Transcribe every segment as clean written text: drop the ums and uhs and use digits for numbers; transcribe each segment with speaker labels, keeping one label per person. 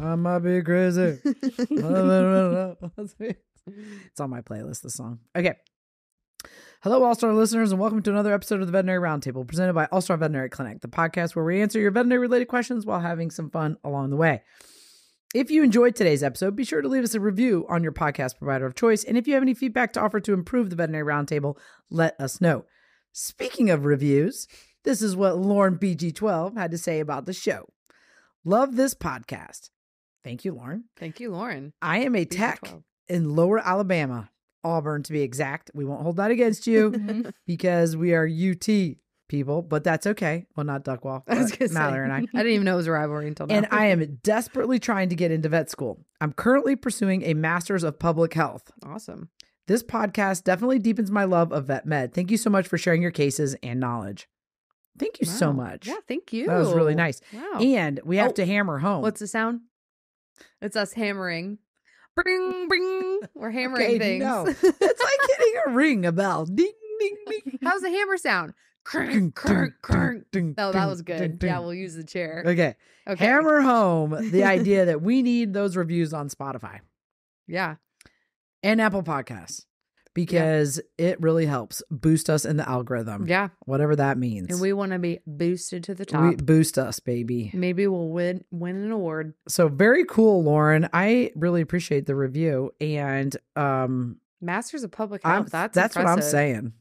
Speaker 1: I might be crazy. It's on my playlist, the song. Okay. Hello, All-Star listeners, and welcome to another episode of the Veterinary Roundtable, presented by All-Star Veterinary Clinic, the podcast where we answer your veterinary-related questions while having some fun along the way. If you enjoyed today's episode, be sure to leave us a review on your podcast provider of choice, and if you have any feedback to offer to improve the Veterinary Roundtable, let us know. Speaking of reviews, this is what Lauren BG12 had to say about the show. Love this podcast. Thank you, Lauren.
Speaker 2: Thank you, Lauren.
Speaker 1: I am a tech in Lower Alabama, Auburn to be exact. We won't hold that against you because we are UT people, but that's okay. Well, not Duckwall, but Mallory and I.
Speaker 2: I didn't even know it was a rivalry until now.
Speaker 1: And I am desperately trying to get into vet school. I'm currently pursuing a master's of public health.
Speaker 2: Awesome.
Speaker 1: This podcast definitely deepens my love of vet med. Thank you so much for sharing your cases and knowledge. Thank you so much.
Speaker 2: Yeah, thank you.
Speaker 1: That was really nice.
Speaker 2: Wow.
Speaker 1: And we have to hammer home.
Speaker 2: What's the sound? It's us hammering. Bring, bring. We're hammering things.
Speaker 1: No. It's like hitting a ring, a bell. Ding, ding, ding.
Speaker 2: How's the hammer sound? Crank, crank, crank. Oh, that was good. Yeah, we'll use the chair.
Speaker 1: Okay. Hammer home the idea that we need those reviews on Spotify.
Speaker 2: Yeah.
Speaker 1: And Apple Podcasts. Because it really helps boost us in the algorithm.
Speaker 2: Yeah.
Speaker 1: Whatever that means.
Speaker 2: And we want to be boosted to the top.
Speaker 1: Boost us, baby.
Speaker 2: Maybe we'll win an award.
Speaker 1: So very cool, Lauren. I really appreciate the review. And
Speaker 2: Masters of Public Health. That's
Speaker 1: what I'm
Speaker 2: impressive.
Speaker 1: saying.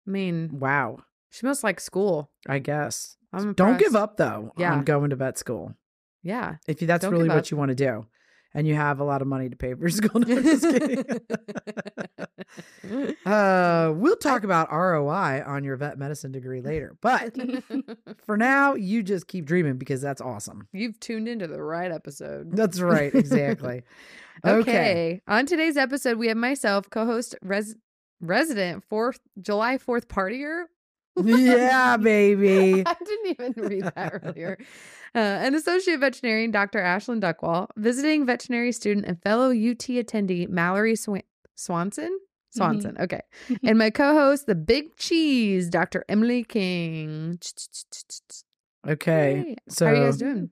Speaker 2: I mean,
Speaker 1: wow.
Speaker 2: She must like school.
Speaker 1: I guess.
Speaker 2: I'm impressed.
Speaker 1: Don't give up though
Speaker 2: on
Speaker 1: going to vet school.
Speaker 2: Yeah.
Speaker 1: If that's really what you want to do. And you have a lot of money to pay for your school. No, just kidding. We'll talk about ROI on your vet medicine degree later. But for now, you just keep dreaming because that's awesome.
Speaker 2: You've tuned into the right episode.
Speaker 1: That's right. Exactly.
Speaker 2: Okay. On today's episode, we have myself, co-host, resident July 4th partier.
Speaker 1: Yeah, baby.
Speaker 2: I didn't even read that earlier. An associate veterinarian, Dr. Ashlyn Duckwall, visiting veterinary student and fellow UT attendee, Mallory Swanson. Okay. And my co-host, the big cheese, Dr. Emily King.
Speaker 1: Okay.
Speaker 2: Hey.
Speaker 1: So
Speaker 2: how are you guys doing?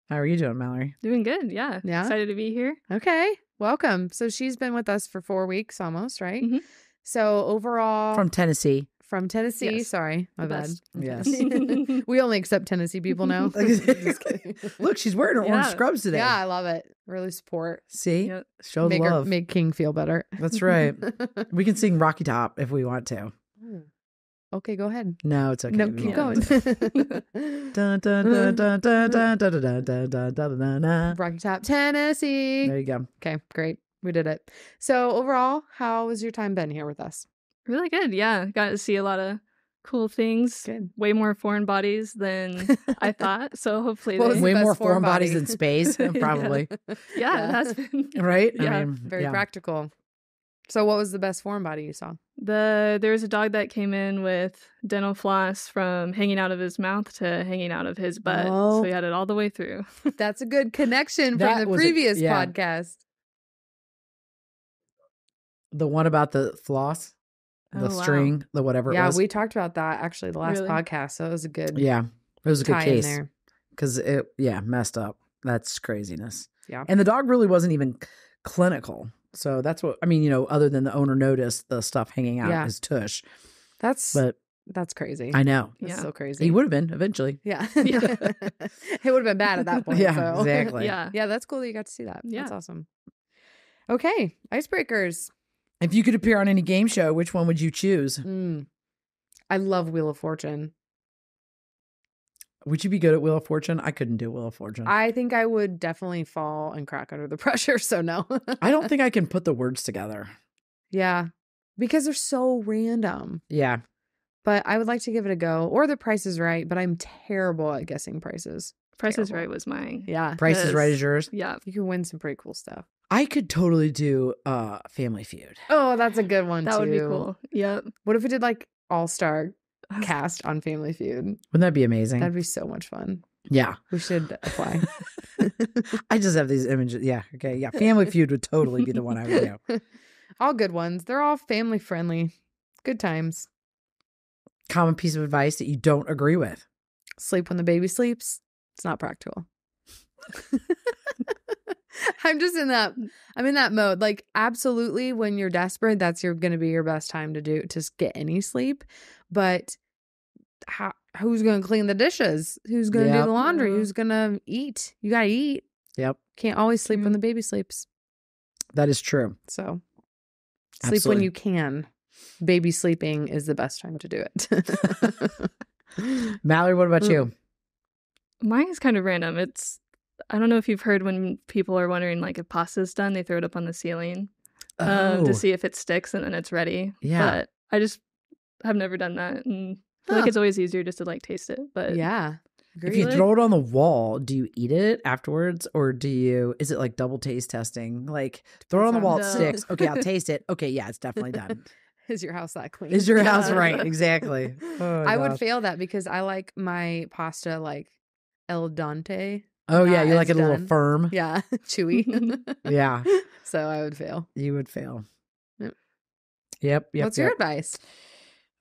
Speaker 1: How are you doing, Mallory?
Speaker 3: Doing good. Yeah.
Speaker 2: Yeah.
Speaker 3: Excited to be here.
Speaker 2: Okay. Welcome. So she's been with us for 4 weeks almost, right?
Speaker 3: Mm-hmm.
Speaker 2: So overall.
Speaker 1: From Tennessee.
Speaker 2: Yes. Sorry. My bad.
Speaker 1: Yes.
Speaker 2: We only accept Tennessee people now. Just kidding.
Speaker 1: Look, she's wearing her orange scrubs today.
Speaker 2: Yeah, I love it. Really support.
Speaker 1: See?
Speaker 3: Yep.
Speaker 1: Show the love.
Speaker 2: Make King feel better.
Speaker 1: That's right. We can sing Rocky Top if we want to.
Speaker 2: Okay, go ahead.
Speaker 1: No, it's okay.
Speaker 2: No, keep going. Rocky Top, Tennessee.
Speaker 1: There you go.
Speaker 2: Okay, great. We did it. So overall, how has your time been here with us?
Speaker 3: Really good. Yeah. Got to see a lot of cool things.
Speaker 2: Good.
Speaker 3: Way more foreign bodies than I thought. So hopefully
Speaker 1: way more foreign bodies than space, probably.
Speaker 3: Yeah, it has been.
Speaker 1: Right?
Speaker 3: Yeah.
Speaker 1: I mean,
Speaker 2: Very practical. So what was the best foreign body you saw?
Speaker 3: There was a dog that came in with dental floss from hanging out of his mouth to hanging out of his butt.
Speaker 1: Oh.
Speaker 3: So he had it all the way through.
Speaker 2: That's a good connection
Speaker 1: That
Speaker 2: from the
Speaker 1: was
Speaker 2: previous
Speaker 1: yeah.
Speaker 2: podcast.
Speaker 1: The one about the floss, the string, the whatever it was.
Speaker 2: Yeah, we talked about that actually the last
Speaker 3: Really?
Speaker 2: podcast. So it was a good
Speaker 1: Yeah, it was a good
Speaker 2: tie in
Speaker 1: case.
Speaker 2: there.
Speaker 1: Because it, messed up. That's craziness.
Speaker 2: Yeah.
Speaker 1: And the dog really wasn't even clinical. So that's what, I mean, other than the owner noticed the stuff hanging out his tush.
Speaker 2: That's crazy.
Speaker 1: I know.
Speaker 2: That's so crazy.
Speaker 1: He would have been eventually.
Speaker 2: Yeah. It would have been bad at that point.
Speaker 1: Yeah,
Speaker 2: so.
Speaker 1: exactly.
Speaker 3: Yeah.
Speaker 2: That's cool that you got to see that.
Speaker 3: Yeah.
Speaker 2: That's awesome. Okay. Icebreakers.
Speaker 1: If you could appear on any game show, which one would you choose?
Speaker 2: I love Wheel of Fortune.
Speaker 1: Would you be good at Wheel of Fortune? I couldn't do Wheel of Fortune.
Speaker 2: I think I would definitely fall and crack under the pressure. So no.
Speaker 1: I don't think I can put the words together.
Speaker 2: Yeah. Because they're so random.
Speaker 1: Yeah.
Speaker 2: But I would like to give it a go. Or The Price is Right. But I'm terrible at guessing prices.
Speaker 3: Price is Right was mine.
Speaker 2: Yeah.
Speaker 1: Price is Right is yours?
Speaker 3: Yeah.
Speaker 2: You can win some pretty cool stuff.
Speaker 1: I could totally do Family Feud.
Speaker 2: Oh, that's a good one
Speaker 3: That
Speaker 2: too.
Speaker 3: would be cool. Yep.
Speaker 2: What if we did like all-star cast on Family Feud?
Speaker 1: Wouldn't that be amazing?
Speaker 2: That'd be so much fun.
Speaker 1: Yeah.
Speaker 2: We should apply.
Speaker 1: I just have these images. Yeah. Okay. Yeah. Family Feud would totally be the one I would do.
Speaker 2: All good ones. They're all family friendly. Good times.
Speaker 1: Common piece of advice that you don't agree with.
Speaker 2: Sleep when the baby sleeps. It's not practical. I'm just in that. I'm in that mode. Like, absolutely, when you're desperate, that's going to be your best time to get any sleep. But who's going to clean the dishes? Who's going to do the laundry? Who's going to eat? You got to eat.
Speaker 1: Yep.
Speaker 2: Can't always sleep when the baby sleeps.
Speaker 1: That is true.
Speaker 2: So sleep when you can. Baby sleeping is the best time to do it.
Speaker 1: Mallory, what about you?
Speaker 3: Mine is kind of random. I don't know if you've heard when people are wondering, like, if pasta's done, they throw it up on the ceiling to see if it sticks and then it's ready.
Speaker 1: Yeah.
Speaker 3: But I just have never done that. And I feel like it's always easier just to, like, taste it. But
Speaker 2: yeah.
Speaker 1: If you throw it on the wall, do you eat it afterwards, or is it like double taste testing? Like, throw it on the wall, it sticks. Okay, I'll taste it. Okay, yeah, it's definitely done.
Speaker 2: Is your house that clean?
Speaker 1: Is your house right? Exactly. Oh,
Speaker 2: I would fail that because I like my pasta like el dente.
Speaker 1: Oh yeah, you like it a little firm.
Speaker 2: Yeah, chewy.
Speaker 1: Yeah.
Speaker 2: So I would fail.
Speaker 1: You would fail.
Speaker 2: Yep.
Speaker 1: Yep.
Speaker 2: What's your advice?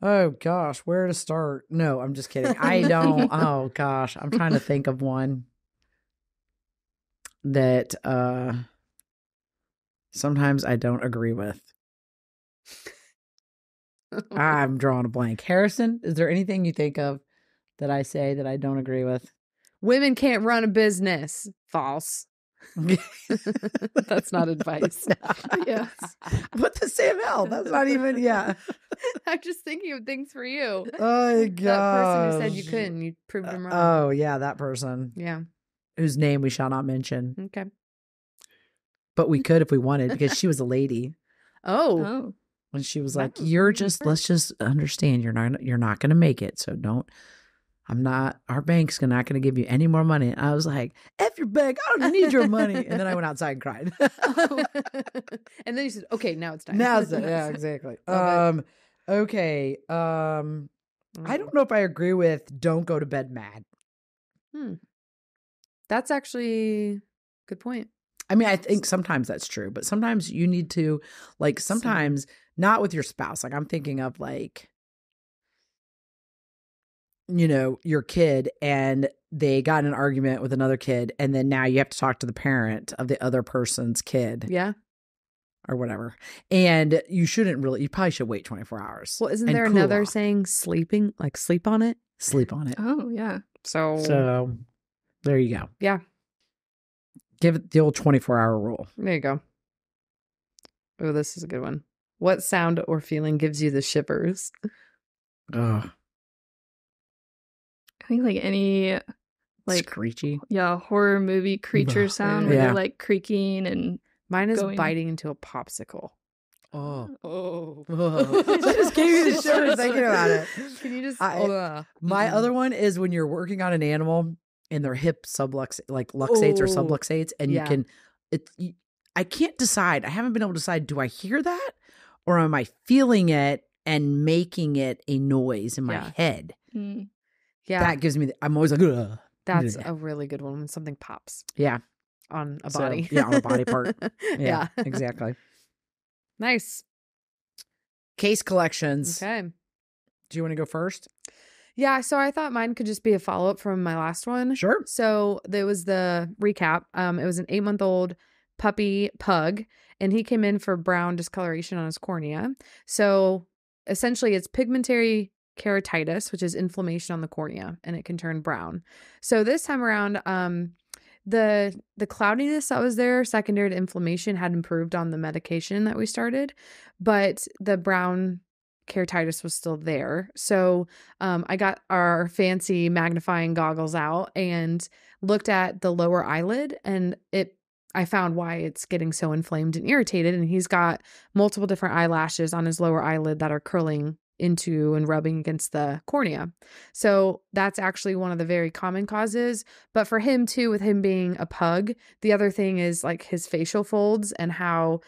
Speaker 1: Oh gosh, where to start? No, I'm just kidding. I don't. Oh gosh, I'm trying to think of one that sometimes I don't agree with. I'm drawing a blank. Harrison, is there anything you think of that I say that I don't agree with?
Speaker 2: Women can't run a business. False. That's not advice.
Speaker 3: Yes.
Speaker 1: But the same hell. That's not even, yeah.
Speaker 2: I'm just thinking of things for you.
Speaker 1: Oh, God.
Speaker 2: That person who said you couldn't, you proved him wrong.
Speaker 1: Oh, yeah, that person.
Speaker 2: Yeah.
Speaker 1: Whose name we shall not mention.
Speaker 2: Okay.
Speaker 1: But we could if we wanted, because she was a lady.
Speaker 2: Oh.
Speaker 1: And she was like, let's just understand you're not going to make it. So our bank's not going to give you any more money. And I was like, F your bank. I don't need your money. And then I went outside and cried.
Speaker 2: And then you said, okay, now it's time.
Speaker 1: Now it's time. Yeah, exactly. Okay. I don't know if I agree with don't go to bed mad.
Speaker 2: That's actually a good point.
Speaker 1: I mean, I think sometimes that's true, but sometimes you need to, like, sometimes not with your spouse. Like, I'm thinking of, like, your kid and they got in an argument with another kid, and then now you have to talk to the parent of the other person's kid.
Speaker 2: Yeah.
Speaker 1: Or whatever. And you probably should wait 24 hours.
Speaker 2: Well, isn't there another saying sleeping, like sleep on it?
Speaker 1: Sleep on it.
Speaker 3: Oh, yeah.
Speaker 1: So there you go.
Speaker 2: Yeah.
Speaker 1: Give it the old 24-hour rule.
Speaker 2: There you go. Oh, this is a good one. What sound or feeling gives you the shivers?
Speaker 1: Oh.
Speaker 3: I think like any
Speaker 1: screechy.
Speaker 3: Yeah, horror movie creature sound where they're like creaking and
Speaker 2: mine is biting into a popsicle.
Speaker 1: Oh. I just gave you the shivers thinking about it.
Speaker 2: Can you just
Speaker 1: my other one is when you're working on an animal and their hip luxates or subluxates, and I can't decide. I haven't been able to decide, do I hear that or am I feeling it and making it a noise in my head?
Speaker 2: Yeah.
Speaker 1: That gives me I'm always like, ugh.
Speaker 2: That's a really good one when something pops.
Speaker 1: Yeah.
Speaker 2: On a body.
Speaker 1: On a body part. Yeah. Exactly.
Speaker 2: Nice.
Speaker 1: Case collections.
Speaker 2: Okay.
Speaker 1: Do you want to go first?
Speaker 2: Yeah, so I thought mine could just be a follow-up from my last one.
Speaker 1: Sure.
Speaker 2: So there was the recap. It was an 8-month-old puppy pug, and he came in for brown discoloration on his cornea. So essentially it's pigmentary keratitis, which is inflammation on the cornea, and it can turn brown. So this time around, the cloudiness that was there, secondary to inflammation, had improved on the medication that we started, but the brown keratitis was still there. So I got our fancy magnifying goggles out and looked at the lower eyelid, and I found why it's getting so inflamed and irritated. And he's got multiple different eyelashes on his lower eyelid that are curling into and rubbing against the cornea. So that's actually one of the very common causes. But for him too, with him being a pug, the other thing is like his facial folds and how,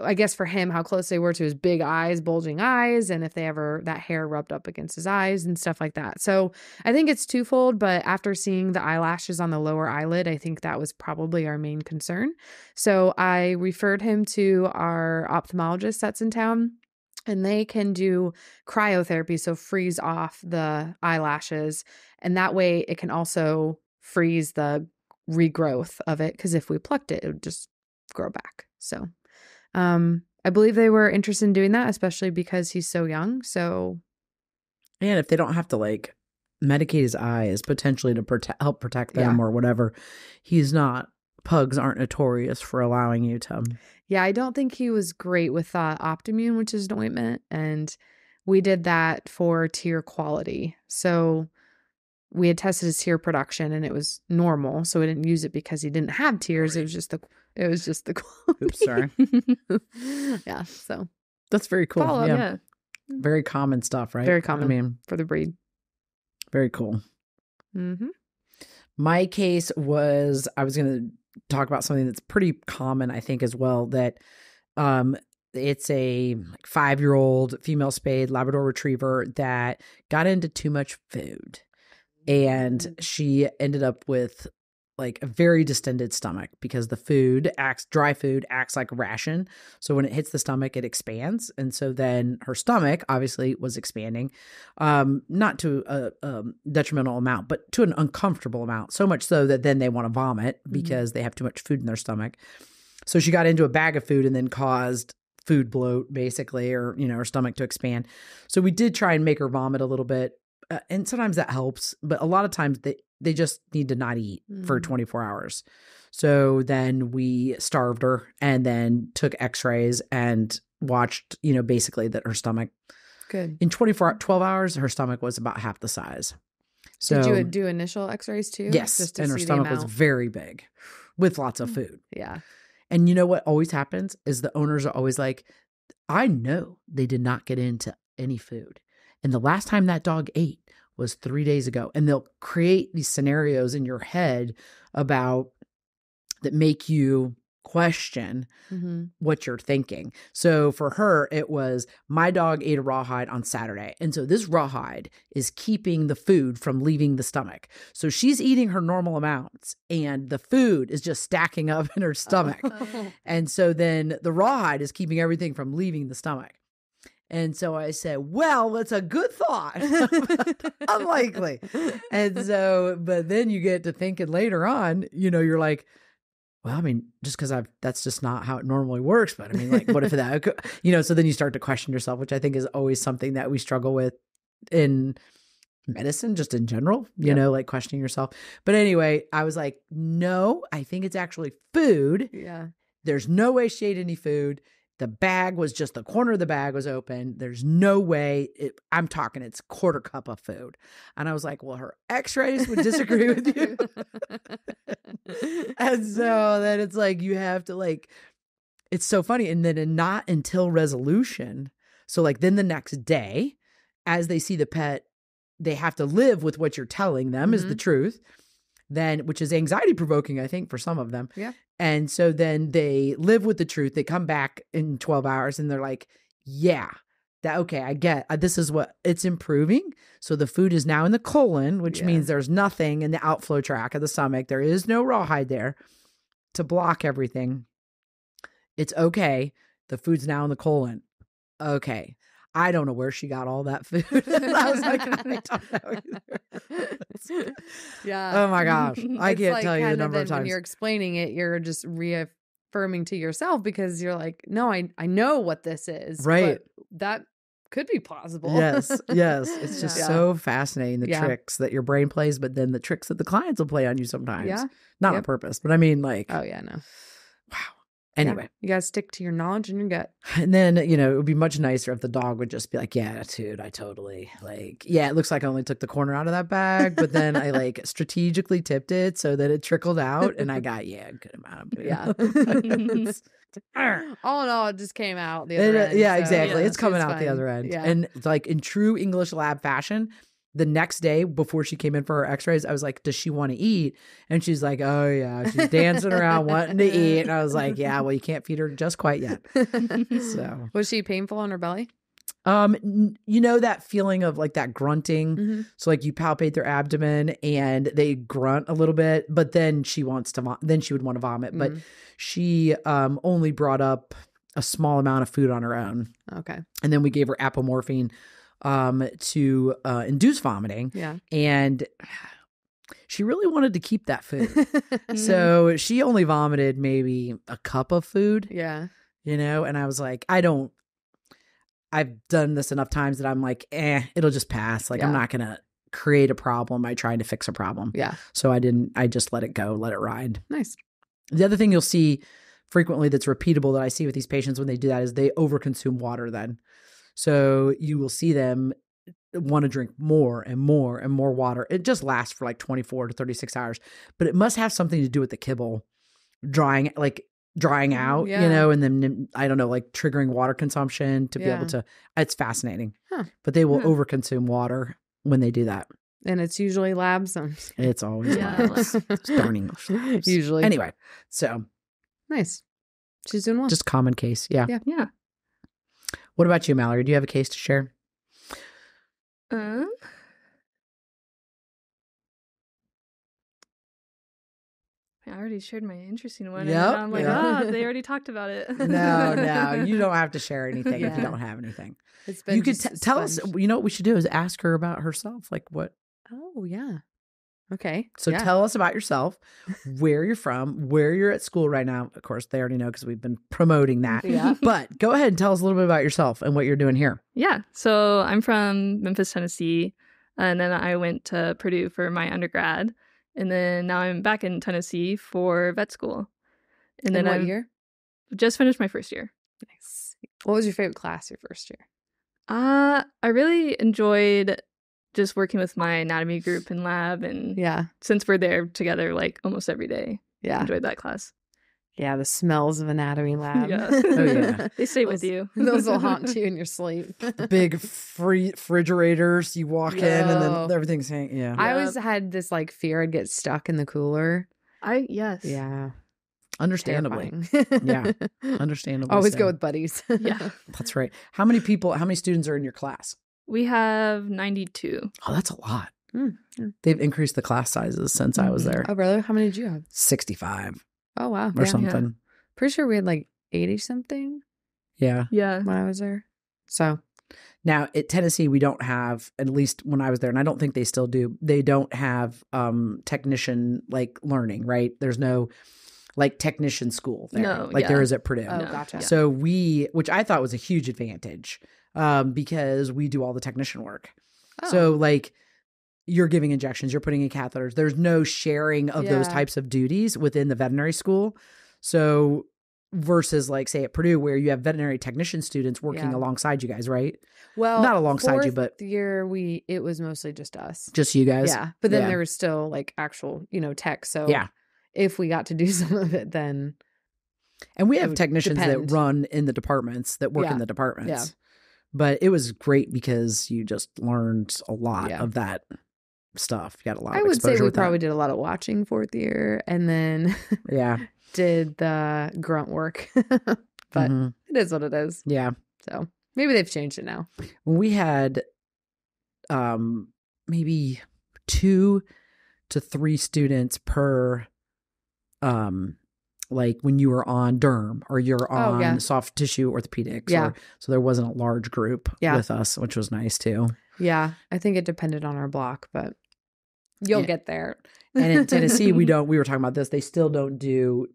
Speaker 2: I guess for him, how close they were to his big eyes, bulging eyes, and if that hair rubbed up against his eyes and stuff like that. So I think it's twofold, but after seeing the eyelashes on the lower eyelid, I think that was probably our main concern. So I referred him to our ophthalmologist that's in town, and they can do cryotherapy, so freeze off the eyelashes, and that way it can also freeze the regrowth of it, because if we plucked it, it would just grow back. So I believe they were interested in doing that, especially because he's so young. So,
Speaker 1: and if they don't have to like medicate his eyes potentially to help protect them or whatever, pugs aren't notorious for allowing you to.
Speaker 2: Yeah, I don't think he was great with Optimune, which is an ointment, and we did that for tear quality. So we had tested his tear production, and it was normal. So we didn't use it because he didn't have tears. It was just the quality.
Speaker 1: Oops, sorry.
Speaker 2: Yeah, so
Speaker 1: that's very cool.
Speaker 2: Follow-up,
Speaker 3: Yeah.
Speaker 1: Very common stuff, right?
Speaker 2: Very common.
Speaker 1: I mean,
Speaker 2: for the breed.
Speaker 1: Very cool.
Speaker 2: Mm-hmm.
Speaker 1: My case was, I was going to talk about something that's pretty common, I think, as well, that it's a 5-year-old female spayed Labrador Retriever that got into too much food. And she ended up with like a very distended stomach because the dry food acts like a ration. So when it hits the stomach, it expands. And so then her stomach obviously was expanding, not to a detrimental amount, but to an uncomfortable amount. So much so that then they want to vomit because they have too much food in their stomach. So she got into a bag of food and then caused food bloat basically, or, her stomach to expand. So we did try and make her vomit a little bit. And sometimes that helps, but a lot of times they just need to not eat for 24 hours. So then we starved her and then took x-rays and watched, basically that her stomach,
Speaker 2: good.
Speaker 1: In 12 hours, her stomach was about half the size. So
Speaker 2: did you do initial x-rays too?
Speaker 1: Yes.
Speaker 2: Just to
Speaker 1: and her
Speaker 2: see
Speaker 1: stomach was very big with lots of food.
Speaker 2: Yeah.
Speaker 1: And you know what always happens is the owners are always like, I know they did not get into any food. And the last time that dog ate was 3 days ago. And they'll create these scenarios in your head that make you question what you're thinking. So for her, it was, my dog ate a rawhide on Saturday. And so this rawhide is keeping the food from leaving the stomach. So she's eating her normal amounts and the food is just stacking up in her stomach. And so then the rawhide is keeping everything from leaving the stomach. And so I said, well, that's a good thought. Unlikely. And so, but then you get to thinking later on, you're like, well, I mean, just because that's just not how it normally works. But I mean, like, what if that, so then you start to question yourself, which I think is always something that we struggle with in medicine, just in general, like questioning yourself. But anyway, I was like, no, I think it's actually food.
Speaker 2: Yeah.
Speaker 1: There's no way she ate any food. The bag was just the corner of the bag was open. There's no way. I'm talking it's a quarter cup of food. And I was like, well, her x-rays would disagree with you. And so then it's like, you have to like, it's so funny. And then not until resolution. So like then the next day, as they see the pet, they have to live with what you're telling them is the truth. Then, which is anxiety provoking, I think, for some of them.
Speaker 2: Yeah.
Speaker 1: And so then they live with the truth. They come back in 12 hours and they're like, yeah, okay, I get, this is what it's improving. So the food is now in the colon, which means there's nothing in the outflow tract of the stomach. There is no rawhide there to block everything. It's okay. The food's now in the colon. Okay. I don't know where she got all that food. I was like, I don't know either.
Speaker 2: Yeah.
Speaker 1: Oh my gosh. I can't tell you the number of times.
Speaker 2: When you're explaining it, you're just reaffirming to yourself because you're like, no, I know what this is.
Speaker 1: Right.
Speaker 2: But that could be plausible.
Speaker 1: Yes. It's just so fascinating, the tricks that your brain plays, but then the tricks that the clients will play on you sometimes. Yeah. Not on purpose, but I mean like.
Speaker 2: Oh yeah, no.
Speaker 1: Wow. Anyway.
Speaker 2: You got to stick to your knowledge and your gut.
Speaker 1: And then, it would be much nicer if the dog would just be like, yeah, dude, I totally it looks like I only took the corner out of that bag, but then I like strategically tipped it so that it trickled out and I got, a good amount of food.
Speaker 2: Yeah. All in all, it just came out the other end.
Speaker 1: Yeah, so, exactly. It's coming out
Speaker 2: fine.
Speaker 1: the other end.
Speaker 2: Yeah.
Speaker 1: And like in true English lab fashion, the next day before she came in for her x-rays, I was like, does she want to eat? And she's like, oh yeah, she's dancing around wanting to eat. And I was like, yeah, well, you can't feed her just quite yet. So
Speaker 2: was she painful on her belly?
Speaker 1: That feeling of like that grunting. So like you palpate their abdomen and they grunt a little bit, but then she wants to, then she would want to vomit. But she only brought up a small amount of food on her own.
Speaker 2: Okay.
Speaker 1: And then we gave her apomorphine to induce vomiting.
Speaker 2: Yeah.
Speaker 1: And she really wanted to keep that food. So she only vomited maybe a cup of food.
Speaker 2: Yeah.
Speaker 1: And I was like, I've done this enough times that I'm like, it'll just pass. Like, I'm not going to create a problem by trying to fix a problem.
Speaker 2: Yeah.
Speaker 1: So I just let it go, let it ride.
Speaker 2: Nice.
Speaker 1: The other thing you'll see frequently that's repeatable that I see with these patients when they do that is they overconsume water then. So you will see them want to drink more and more and more water. It just lasts for like 24 to 36 hours, but it must have something to do with the kibble drying out, and then, I don't know, like triggering water consumption to be able to, it's fascinating. But they will overconsume water when they do that.
Speaker 2: And it's usually labs.
Speaker 1: It's always labs. It's darn English labs.
Speaker 2: Usually.
Speaker 1: Anyway, so.
Speaker 2: Nice. She's doing well.
Speaker 1: Just common case. Yeah.
Speaker 3: Yeah.
Speaker 1: What about you, Mallory? Do you have a case to share?
Speaker 3: I already shared my interesting one.
Speaker 1: Yep,
Speaker 3: And I'm like, they already talked about it.
Speaker 1: No, you don't have to share anything if you don't have anything.
Speaker 2: It's been
Speaker 1: you could tell us, you know what we should do is ask her about herself. Like what?
Speaker 2: Oh, yeah. Okay.
Speaker 1: So tell us about yourself, where you're from, where you're at school right now. Of course, they already know because we've been promoting that.
Speaker 2: Yeah.
Speaker 1: But go ahead and tell us a little bit about yourself and what you're doing here.
Speaker 3: Yeah. So I'm from Memphis, Tennessee. And then I went to Purdue for my undergrad. And then now I'm back in Tennessee for vet school. And then
Speaker 2: what year?
Speaker 3: Just finished my first year.
Speaker 2: Nice. What was your favorite class your first year?
Speaker 3: I really enjoyed just working with my anatomy group in lab. And since we're there together like almost every day, I enjoyed that class.
Speaker 2: Yeah, the smells of anatomy lab.
Speaker 3: Yeah.
Speaker 1: Oh, yeah.
Speaker 3: They stay with you.
Speaker 2: Those will haunt you in your sleep.
Speaker 1: The big refrigerators, you walk in and then everything's hanging. Yeah.
Speaker 2: I always had this like fear I'd get stuck in the cooler.
Speaker 3: Yes.
Speaker 2: Yeah.
Speaker 1: Understandably. Yeah. Understandably.
Speaker 2: Always
Speaker 1: so.
Speaker 2: go with buddies.
Speaker 3: Yeah.
Speaker 1: That's right. How many students are in your class?
Speaker 3: We have 92.
Speaker 1: Oh, that's a lot.
Speaker 2: Mm-hmm.
Speaker 1: They've increased the class sizes since I was there.
Speaker 2: Oh, brother. How many did you have?
Speaker 1: 65.
Speaker 2: Oh, wow.
Speaker 1: Or something.
Speaker 2: Yeah. Pretty sure we had like 80 something.
Speaker 1: Yeah.
Speaker 3: Yeah.
Speaker 2: When I was there. So
Speaker 1: now at Tennessee, we don't have, at least when I was there, and I don't think they still do, they don't have technician like learning, right? There's no like technician school there.
Speaker 3: No,
Speaker 1: like there is at Purdue.
Speaker 2: Oh, gotcha.
Speaker 1: So which I thought was a huge advantage because we do all the technician work.
Speaker 2: Oh.
Speaker 1: So like you're giving injections, you're putting in catheters. There's no sharing of those types of duties within the veterinary school. So versus like say at Purdue where you have veterinary technician students working alongside you guys, right?
Speaker 2: Well,
Speaker 1: not alongside you, but
Speaker 2: year it was mostly just us.
Speaker 1: Just you guys.
Speaker 2: Yeah. But then there was still like actual, tech. So if we got to do some of it, then.
Speaker 1: And we have technicians that run in the departments, that work in the departments.
Speaker 2: Yeah.
Speaker 1: But it was great because you just learned a lot of that stuff. You got a lot of exposure.
Speaker 2: I would say we probably did a lot of watching fourth year and then did the grunt work. But it is what it is.
Speaker 1: Yeah.
Speaker 2: So maybe they've changed it now.
Speaker 1: We had maybe 2 to 3 students per like when you were on derm or you're on soft tissue orthopedics. So there wasn't a large group with us, which was nice too.
Speaker 2: Yeah. I think it depended on our block, but you'll get there.
Speaker 1: And in Tennessee, we were talking about this. They still don't do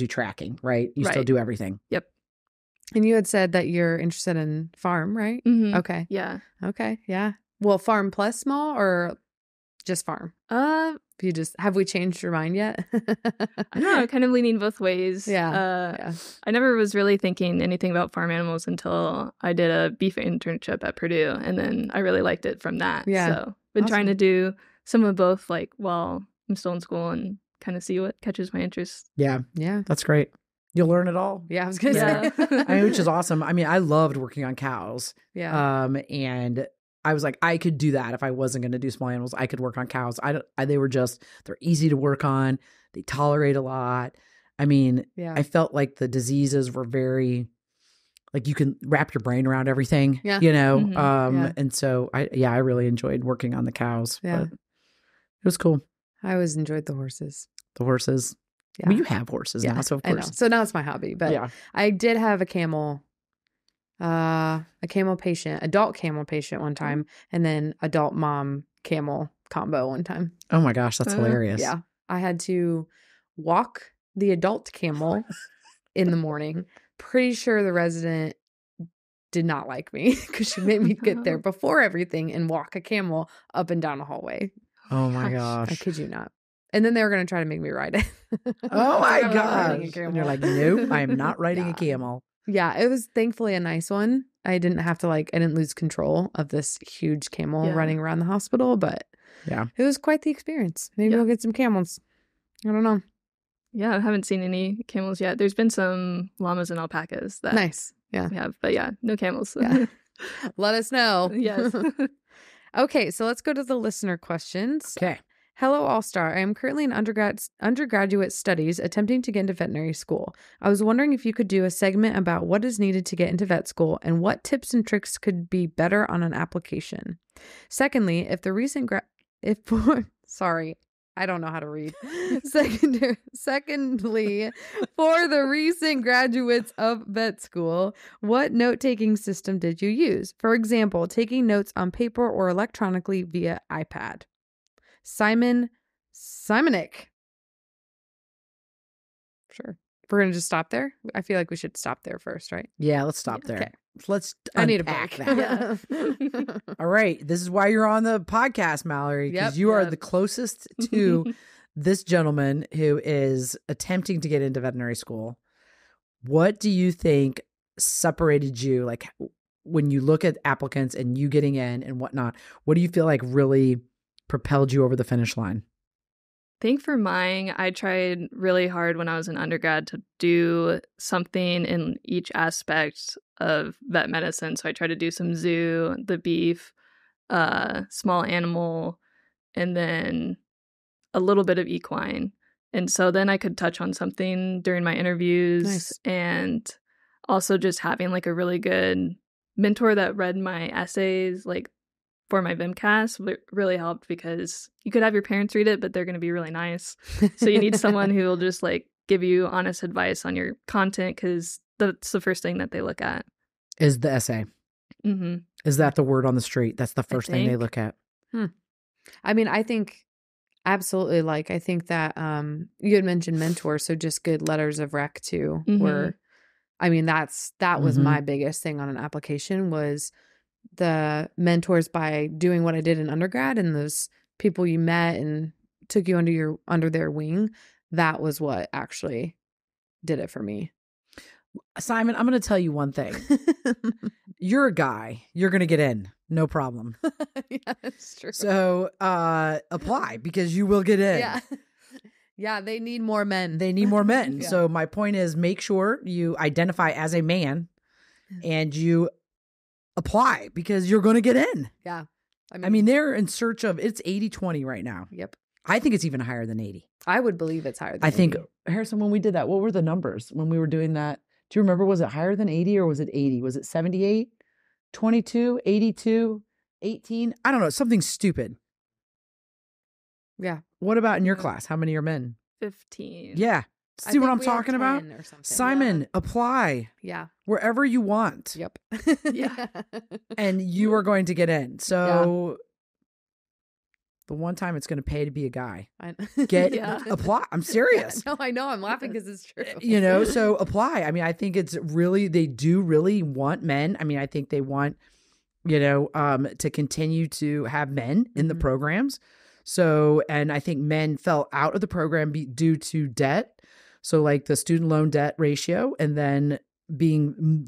Speaker 1: tracking, right? You still do everything.
Speaker 3: Yep.
Speaker 2: And you had said that you're interested in farm, right?
Speaker 3: Mm-hmm.
Speaker 2: Okay.
Speaker 3: Yeah.
Speaker 2: Okay. Yeah. Well, farm plus small or just farm? Have we changed your mind yet?
Speaker 3: I don't know. Kind of leaning both ways.
Speaker 2: Yeah.
Speaker 3: I never was really thinking anything about farm animals until I did a beef internship at Purdue. And then I really liked it from that.
Speaker 2: Yeah.
Speaker 3: So been trying to do some of both like while I'm still in school and kind of see what catches my interest.
Speaker 1: Yeah.
Speaker 2: Yeah.
Speaker 1: That's great. You'll learn it all.
Speaker 2: Yeah, I was going to
Speaker 1: say. Which is awesome. I mean, I loved working on cows.
Speaker 2: Yeah.
Speaker 1: And I was like, I could do that if I wasn't going to do small animals. I could work on cows. They're easy to work on. They tolerate a lot. I mean, I felt like the diseases were very, like you can wrap your brain around everything, And so I really enjoyed working on the cows.
Speaker 2: Yeah.
Speaker 1: But it was cool.
Speaker 2: I always enjoyed the horses.
Speaker 1: Yeah. Well, you have horses now, so of course.
Speaker 2: I know. So now it's my hobby. But I did have a camel patient, adult camel patient one time, and then adult mom camel combo one time.
Speaker 1: Oh my gosh, that's hilarious.
Speaker 2: Yeah. I had to walk the adult camel in the morning. Pretty sure the resident did not like me because she made me get there before everything and walk a camel up and down a hallway.
Speaker 1: Oh my gosh.
Speaker 2: I kid you not. And then they were going to try to make me ride it.
Speaker 1: Oh my
Speaker 2: I'm not riding a
Speaker 1: gosh.
Speaker 2: camel.
Speaker 1: And you're like, nope, I am not riding a camel.
Speaker 2: Yeah, it was thankfully a nice one. I didn't have to I didn't lose control of this huge camel running around the hospital, but
Speaker 1: yeah,
Speaker 2: it was quite the experience. Maybe we'll get some camels. I don't know.
Speaker 3: Yeah, I haven't seen any camels yet. There's been some llamas and alpacas that
Speaker 2: nice. Yeah.
Speaker 3: we have, but yeah, no camels.
Speaker 2: Yeah. Let us know.
Speaker 3: Yes.
Speaker 2: Okay, so let's go to the listener questions.
Speaker 1: Okay.
Speaker 2: Hello, All-Star. I am currently in undergraduate studies attempting to get into veterinary school. I was wondering if you could do a segment about what is needed to get into vet school and what tips and tricks could be better on an application. Secondly, if the recent sorry, I don't know how to read. Secondly, for the recent graduates of vet school, what note-taking system did you use? For example, taking notes on paper or electronically via iPad. Simonich. Sure. We're going to just stop there? I feel like we should stop there first, right?
Speaker 1: Yeah, let's stop there.
Speaker 2: Okay.
Speaker 1: Let's
Speaker 2: I need a
Speaker 1: unpack
Speaker 2: break.
Speaker 1: that.
Speaker 2: Yeah.
Speaker 1: All right. This is why you're on the podcast, Mallory, because you are the closest to this gentleman who is attempting to get into veterinary school. What do you think separated you, like when you look at applicants and you getting in and whatnot, what do you feel like really propelled you over the finish line?
Speaker 3: I think for mine, I tried really hard when I was an undergrad to do something in each aspect of vet medicine. So I tried to do some zoo, the beef, small animal, and then a little bit of equine. And so then I could touch on something during my interviews.
Speaker 2: Nice.
Speaker 3: And also just having like a really good mentor that read my essays, like for my VimCast really helped because you could have your parents read it, but they're going to be really nice. So you need someone who will just like give you honest advice on your content because that's the first thing that they look at.
Speaker 1: Is the essay.
Speaker 3: Mm-hmm.
Speaker 1: Is that the word on the street? That's the first thing they look at.
Speaker 2: I mean, I think absolutely. Like, I think that you had mentioned mentors, so just good letters of rec too. Were, I mean, that was my biggest thing on an application was the mentors by doing what I did in undergrad and those people you met and took you under their wing. That was what actually did it for me.
Speaker 1: Simon, I'm going to tell you one thing. You're a guy. You're going to get in. No problem.
Speaker 2: Yeah, that's true.
Speaker 1: So apply because you will get in.
Speaker 2: Yeah. Yeah, they need more men.
Speaker 1: They need more men.
Speaker 2: Yeah.
Speaker 1: So my point is make sure you identify as a man and you apply because you're going to get in.
Speaker 2: Yeah.
Speaker 1: I mean, they're in search of, it's 80-20 right now.
Speaker 2: Yep.
Speaker 1: I think it's even higher than 80.
Speaker 2: I would believe it's higher than 80.
Speaker 1: I think, Harrison, when we did that, what were the numbers when we were doing that? Do you remember, was it higher than 80 or was it 80? Was it 78, 22, 82, 18? I don't know. Something stupid.
Speaker 2: Yeah.
Speaker 1: What about in your class? How many are men?
Speaker 3: 15.
Speaker 1: Yeah.
Speaker 2: I
Speaker 1: See what
Speaker 2: think
Speaker 1: I'm
Speaker 2: we had
Speaker 1: talking about?
Speaker 2: 10 or something.
Speaker 1: Simon, apply
Speaker 2: Yeah.
Speaker 1: wherever you want.
Speaker 2: Yep.
Speaker 3: Yeah.
Speaker 1: And you are going to get in. So the one time it's going to pay to be a guy. Apply. I'm serious.
Speaker 2: No, I know. I'm laughing because it's true.
Speaker 1: You know, so apply. I mean, I think it's really, they do really want men. I mean, I think they want, you know, to continue to have men in the programs. So, and I think men fell out of the program due to debt. So like the student loan debt ratio and then being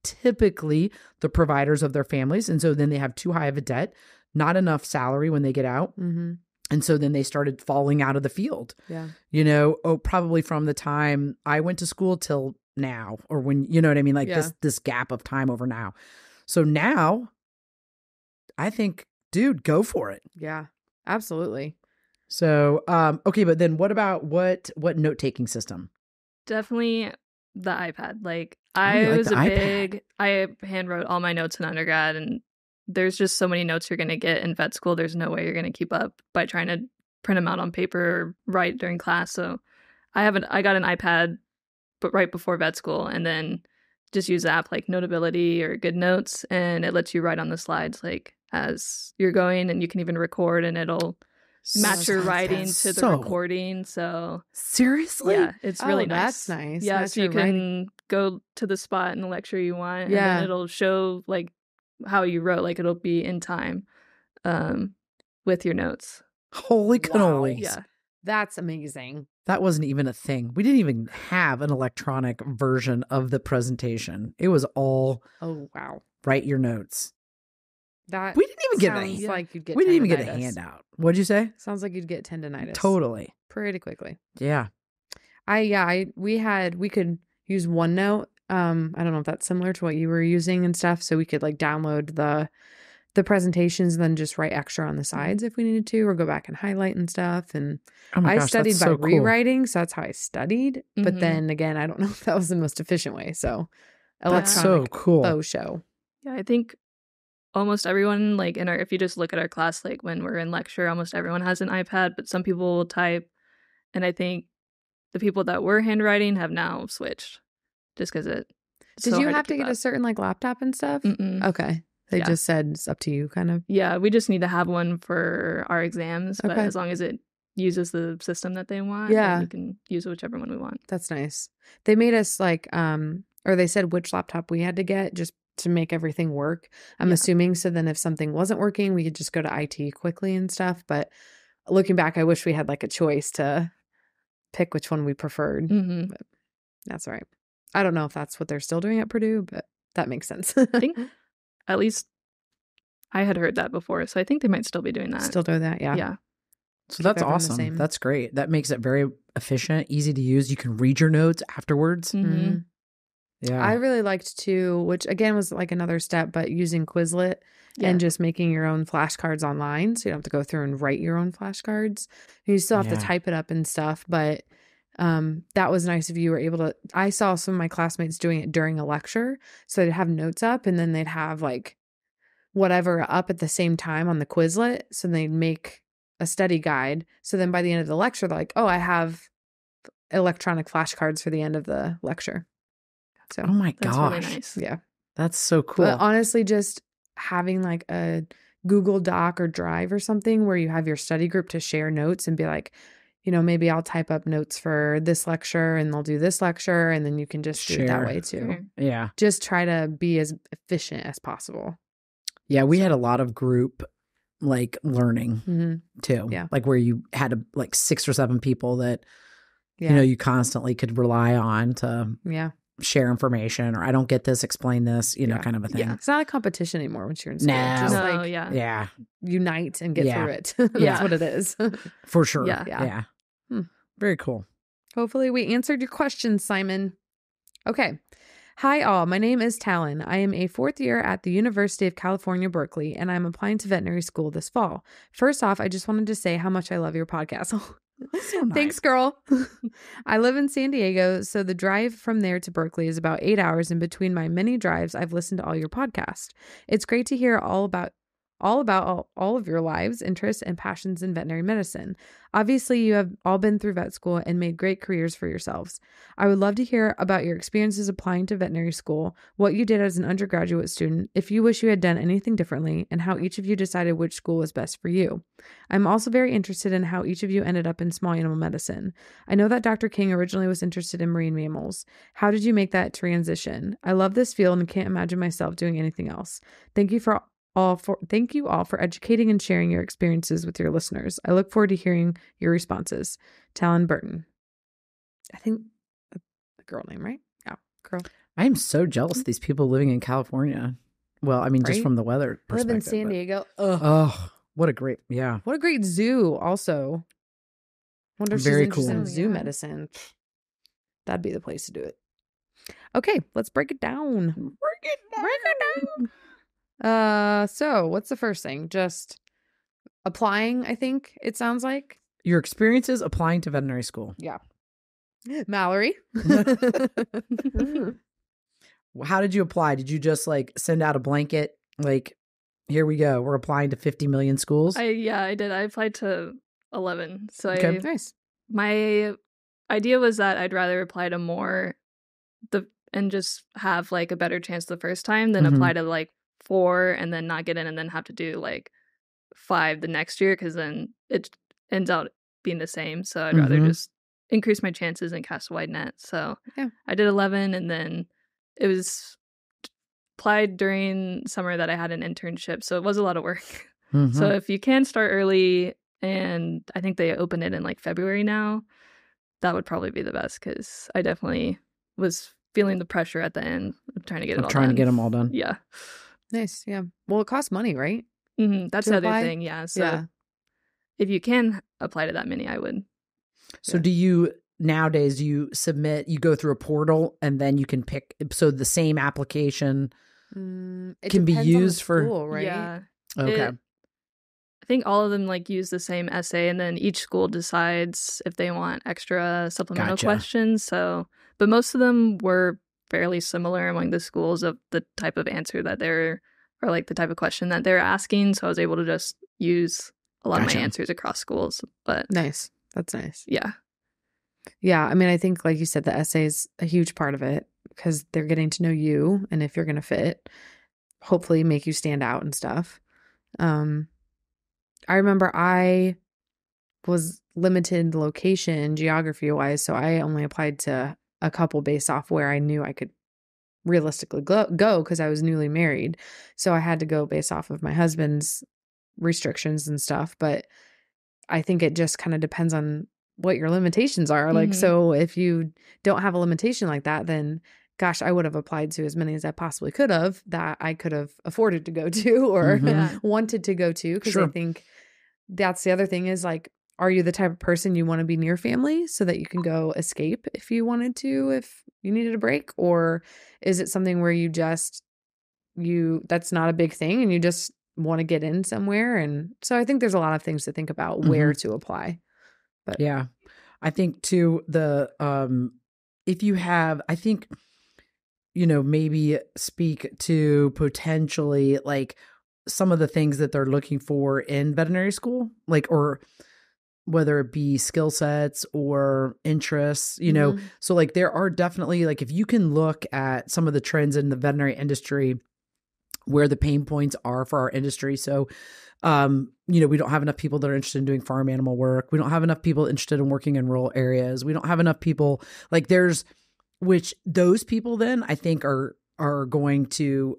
Speaker 1: typically the providers of their families. And so then they have too high of a debt, not enough salary when they get out. And so then they started falling out of the field.
Speaker 2: Yeah.
Speaker 1: You know, probably from the time I went to school till now, or when, you know what I mean? Like this gap of time over now. So now I think, dude, go for it.
Speaker 2: Yeah, absolutely.
Speaker 1: So, okay, but then what about what note-taking system?
Speaker 3: Definitely the iPad. Like
Speaker 1: I
Speaker 3: hand wrote all my notes in undergrad, and there's just so many notes you're going to get in vet school. There's no way you're going to keep up by trying to print them out on paper or write during class. So I got an iPad, but right before vet school, and then just use the app like Notability or Good Notes, and it lets you write on the slides like as you're going, and you can even record and it'll match your writing to the recording. So
Speaker 1: seriously?
Speaker 3: Yeah, it's really nice.
Speaker 2: That's nice.
Speaker 3: Yeah,
Speaker 2: Match
Speaker 3: so you
Speaker 2: your
Speaker 3: can
Speaker 2: writing.
Speaker 3: go to the spot in the lecture you want, and
Speaker 2: Yeah.
Speaker 3: then it'll show like how you wrote, like it'll be in time with your notes.
Speaker 1: Holy cannolis.
Speaker 3: Yeah.
Speaker 2: That's amazing.
Speaker 1: That wasn't even a thing. We didn't even have an electronic version of the presentation. It was all
Speaker 2: Oh, wow.
Speaker 1: write your notes.
Speaker 2: That
Speaker 1: We didn't even get
Speaker 2: sounds like you'd get
Speaker 1: we didn't even get a
Speaker 2: tendinitis.
Speaker 1: handout. What'd you say?
Speaker 2: Sounds like you'd get tendinitis.
Speaker 1: Totally.
Speaker 2: Pretty quickly.
Speaker 1: Yeah.
Speaker 2: We could use OneNote. I don't know if that's similar to what you were using and stuff. So we could like download the presentations and then just write extra on the sides if we needed to, or go back and highlight and stuff. And
Speaker 1: Oh my
Speaker 2: I
Speaker 1: gosh,
Speaker 2: studied
Speaker 1: that's
Speaker 2: by
Speaker 1: so cool.
Speaker 2: rewriting, so that's how I studied. But
Speaker 3: Mhm.
Speaker 2: then again, I don't know if that was the most efficient way. So
Speaker 1: That's so
Speaker 2: electronic
Speaker 1: cool.
Speaker 2: faux show.
Speaker 3: Yeah, I think almost everyone, like if you just look at our class, like when we're in lecture, almost everyone has an iPad, but some people will type. And I think the people that were handwriting have now switched just because it.
Speaker 2: Did you have to get a certain like laptop and stuff?
Speaker 3: Mm-mm.
Speaker 2: Okay. They
Speaker 3: Yeah.
Speaker 2: just said it's up to you, kind of.
Speaker 3: Yeah, we just need to have one for our exams, but
Speaker 2: Okay.
Speaker 3: as long as it uses the system that they want,
Speaker 2: Yeah.
Speaker 3: then we can use whichever one we want.
Speaker 2: That's nice. They made us like, or they said which laptop we had to get just to make everything work. I'm
Speaker 3: Yeah.
Speaker 2: assuming. So then if something wasn't working, we could just go to IT quickly and stuff. But looking back, I wish we had like a choice to pick which one we preferred.
Speaker 3: Mm-hmm.
Speaker 2: But that's all right. I don't know if that's what they're still doing at Purdue, but that makes sense.
Speaker 3: I think at least I had heard that before, so I think they might still be doing that.
Speaker 2: Still do that. Yeah.
Speaker 3: Yeah.
Speaker 1: So
Speaker 2: Keep
Speaker 1: that's
Speaker 2: everyone the
Speaker 1: awesome.
Speaker 2: same.
Speaker 1: That's great. That makes it very efficient, easy to use. You can read your notes afterwards.
Speaker 3: Mm-hmm.
Speaker 2: Mhm.
Speaker 1: Yeah.
Speaker 2: I really liked too, which again was like another step, but using Quizlet and just making your own flashcards online. So you don't have to go through and write your own flashcards. You still have to
Speaker 1: Yeah.
Speaker 2: type it up and stuff, but that was nice if you were able to. I saw some of my classmates doing it during a lecture. So they'd have notes up and then they'd have like whatever up at the same time on the Quizlet. So they'd make a study guide. So then by the end of the lecture, they're like, oh, I have electronic flashcards for the end of the lecture. So
Speaker 1: oh my
Speaker 3: That's
Speaker 1: gosh.
Speaker 3: really nice.
Speaker 2: yeah.
Speaker 1: That's so cool.
Speaker 2: But honestly, just having like a Google Doc or Drive or something where you have your study group to share notes and be like, you know, maybe I'll type up notes for this lecture and they'll do this lecture. And then you can just do it that
Speaker 1: Share.
Speaker 2: way too.
Speaker 3: Sure.
Speaker 1: Yeah.
Speaker 2: Just try to be as efficient as possible.
Speaker 1: Yeah. We had a lot of group like learning
Speaker 2: Mm-hmm.
Speaker 1: too.
Speaker 2: Yeah.
Speaker 1: Like where you had like 6 or 7 people that,
Speaker 2: Yeah.
Speaker 1: you know, you constantly could rely on to
Speaker 2: yeah.
Speaker 1: share information, or I don't get this, explain this, you know,
Speaker 2: Yeah.
Speaker 1: kind of a thing.
Speaker 3: Yeah.
Speaker 2: It's not a competition anymore once you're in school.
Speaker 1: No.
Speaker 2: Just
Speaker 3: No,
Speaker 2: like
Speaker 3: yeah.
Speaker 1: Yeah,
Speaker 2: unite and get
Speaker 1: Yeah.
Speaker 2: through it. That's
Speaker 3: Yeah.
Speaker 2: what it is.
Speaker 1: for sure.
Speaker 3: Yeah.
Speaker 1: Yeah.
Speaker 2: Hmm.
Speaker 1: Very cool.
Speaker 2: Hopefully we answered your questions, Simon. Okay. Hi all, my name is Tallyn. I am a 4th year at the University of California, Berkeley, and I'm applying to veterinary school this fall. First off, I just wanted to say how much I love your podcast.
Speaker 1: So nice.
Speaker 2: Thanks, girl. I live in San Diego, so the drive from there to Berkeley is about 8 hours, and between my many drives, I've listened to all your podcasts. It's great to hear all about all of your lives, interests, and passions in veterinary medicine. Obviously, you have all been through vet school and made great careers for yourselves. I would love to hear about your experiences applying to veterinary school, what you did as an undergraduate student, if you wish you had done anything differently, and how each of you decided which school was best for you. I'm also very interested in how each of you ended up in small animal medicine. I know that Dr. King originally was interested in marine mammals. How did you make that transition? I love this field and can't imagine myself doing anything else. Thank you all for educating and sharing your experiences with your listeners. I look forward to hearing your responses. Tallyn Burton. I think the girl name, right? Yeah, girl.
Speaker 1: I am so jealous of these people living in California. Well, I mean, just
Speaker 2: Right?
Speaker 1: from the weather
Speaker 2: I live
Speaker 1: perspective.
Speaker 2: in San
Speaker 1: but-
Speaker 2: Diego. Ugh.
Speaker 1: Oh, what a great, yeah.
Speaker 2: What a great zoo, also. Wonder if
Speaker 1: Very
Speaker 2: she's interested
Speaker 1: cool.
Speaker 2: in
Speaker 3: Oh,
Speaker 2: zoo
Speaker 3: yeah.
Speaker 2: medicine. That'd be the place to do it. Okay, let's break it down. Break it down. So what's the first thing? Just applying, I think it sounds like.
Speaker 1: Your experiences applying to veterinary school.
Speaker 2: Yeah. Mallory.
Speaker 1: How did you apply? Did you just like send out a blanket? Like, here we go. We're applying to 50 million schools.
Speaker 3: I did. I applied to 11. So
Speaker 1: Okay.
Speaker 2: Nice.
Speaker 3: my idea was that I'd rather apply to more and just have like a better chance the first time than
Speaker 1: Mhm.
Speaker 3: apply to like 4 and then not get in and then have to do like 5 the next year, because then it ends out being the same. So I'd rather just increase my chances and cast a wide net. So I did 11, and then it was applied during summer that I had an internship. So it was a lot of work. So if you can start early, and I think they open it in like February now, that would probably be the best, because I definitely was feeling the pressure at the end of trying to get it all done.
Speaker 1: Trying to get them all done.
Speaker 3: Yeah.
Speaker 2: Nice. Yeah. Well, it costs money, right?
Speaker 3: That's the other thing. Yeah. So if you can apply to that many, I would.
Speaker 1: So do you nowadays, you go through a portal and then you can pick, so the same application can be used for
Speaker 2: school, right?
Speaker 3: Yeah.
Speaker 1: Okay.
Speaker 3: I think all of them like use the same essay, and then each school decides if they want extra supplemental questions. So, but most of them were fairly similar among the schools of the type of answer that they're, or like the type of question that they're asking. So I was able to just use a lot of my answers across schools. But
Speaker 2: nice. That's nice.
Speaker 3: Yeah.
Speaker 2: Yeah. I mean, I think, like you said, the essay is a huge part of it, because they're getting to know you, and if you're going to fit, hopefully make you stand out and stuff. I remember I was limited location geography wise, so I only applied to a couple based off where I knew I could realistically go, because I was newly married. So I had to go based off of my husband's restrictions and stuff. But I think it just kind of depends on what your limitations are. Like, so if you don't have a limitation like that, then gosh, I would have applied to as many as I possibly could have, that I could have afforded to go to or wanted to go to. Because I think that's the other thing is, like, are you the type of person you want to be near family so that you can go escape if you wanted to, if you needed a break? Or is it something where you just, that's not a big thing and you just want to get in somewhere? And so I think there's a lot of things to think about where to apply. But
Speaker 1: yeah, I think too, if you have, I think, maybe speak to potentially like some of the things that they're looking for in veterinary school, like, or whether it be skill sets or interests, so like there are definitely, like, if you can look at some of the trends in the veterinary industry, where the pain points are for our industry. So, we don't have enough people that are interested in doing farm animal work. We don't have enough people interested in working in rural areas. We don't have enough people, like, which those people then I think are going to,